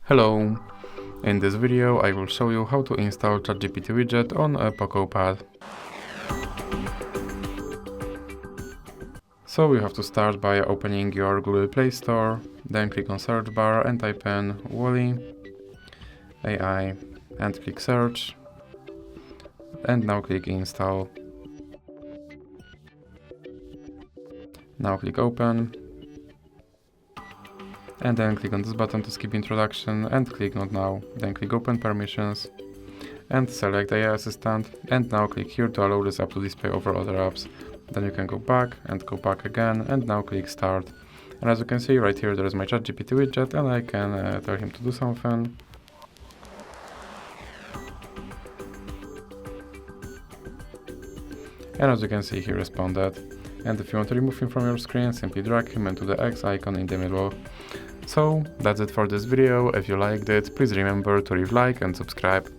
Hello! In this video I will show you how to install ChatGPT widget on a Poco Pad. So you have to start by opening your Google Play Store, then click on search bar and type in Wally AI and click search, and now click install. Now click open, and then click on this button to skip introduction and click not now. Then click open permissions and select AI assistant, and now click here to allow this app to display over other apps. Then you can go back and go back again, and now click start. And as you can see right here, there is my ChatGPT widget, and I can tell him to do something. And as you can see, he responded. And if you want to remove him from your screen, simply drag him into the X icon in the middle. So that's it for this video. If you liked it, please remember to leave a like and subscribe.